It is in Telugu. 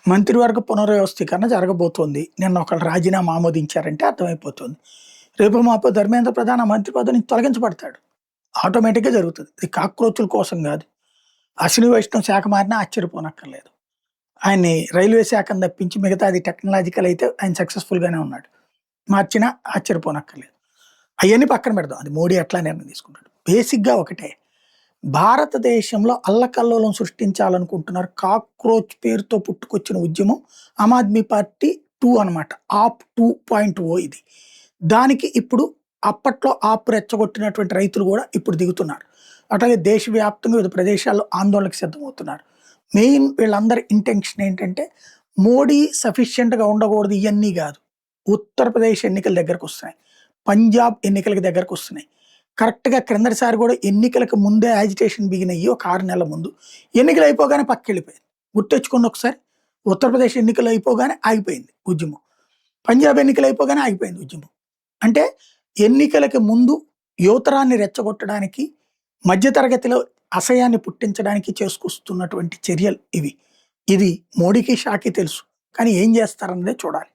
మంత్రివర్గ పునర్వ్యవస్థీకరణ జరగబోతోంది. నిన్న ఒకళ్ళు రాజీనామా ఆమోదించారంటే అర్థమైపోతుంది. రేపో మాపో ధర్మేంద్ర ప్రధాన్ ఆ మంత్రి పదవి నుంచి తొలగించబడతాడు. ఆటోమేటిక్‌గా జరుగుతది. ఇది కాక్రోచుల కోసం గాదు. అశ్విని వైష్ణవ్ శాఖ మారినా ఆశ్చర్యపోనక్కర్లేదు. ఆయన్ని రైల్వే శాఖను తప్పించి మిగతాది టెక్నాలాజికల్ అయితే ఆయన సక్సెస్‌ఫుల్‌గానే ఉన్నాడు. మార్చినా ఆశ్చర్యపోనక్కర్లేదు. అయన్నీ పక్కన పెడదాం. అది మోడీ ఎట్లా నిర్ణయం తీసుకుంటాడు. బేసిక్‌గా ఒకటే. భారతదేశంలో అల్లకల్లోలం సృష్టించాలనుకుంటున్నారు. కాక్రోచ్ పేరుతో పుట్టుకొచ్చిన ఉద్యమం ఆమ్ ఆద్మీ పార్టీ 2 అనమాట. ఆప్ 2.0 ఇది. దానికి ఇప్పుడు అప్పట్లో ఆప్ రెచ్చగొట్టినటువంటి రైతులు గూడా ఇప్పుడు దిగుతున్నారు. అట్లాగే దేశవ్యాప్తంగా వివిధ ప్రదేశాల్లో ఆందోళనకు సిద్ధమవుతున్నారు. మెయిన్ వీళ్ళందరి ఇంటెన్షన్ ఏంటంటే మోడీ సఫిషియెంట్‌గా ఉండకూడదు ఇయన్నీ గాదు. ఉత్తరప్రదేశ్ ఎన్నికల దగ్గరకొస్తున్నాయి. పంజాబ్ ఎన్నికలకి దగ్గరకొస్తున్నాయి. కరెక్ట్‌గా క్రిందటిసారి గూడా ఎన్నికలకు ముందే యాజిటేషన్ బిగినయ్యి ఒక 6 నెలల ముందు. ఎన్నికలు అయిపోగానే పక్కకెళ్ళిపోయింది. గుర్తెచ్చుకోండి ఒకసారి. ఉత్తరప్రదేశ్ ఎన్నికలు అయిపోగానే ఆగిపోయింది ఉద్యమం. పంజాబ్ ఎన్నికలు అయిపోగానే ఆగిపోయింది ఉద్యమం. అంటే ఎన్నికలకి ముందు యువతరాన్ని రెచ్చగొట్టడానికి, మధ్య తరగతిలో అసహ్యాన్ని పుట్టించడానికి చేసుకొస్తున్నటువంటి చర్యలు ఇవి. ఇది మోడీకి, షాకి తెలుసు. కానీ ఏం చేస్తారన్నదే చూడాలి.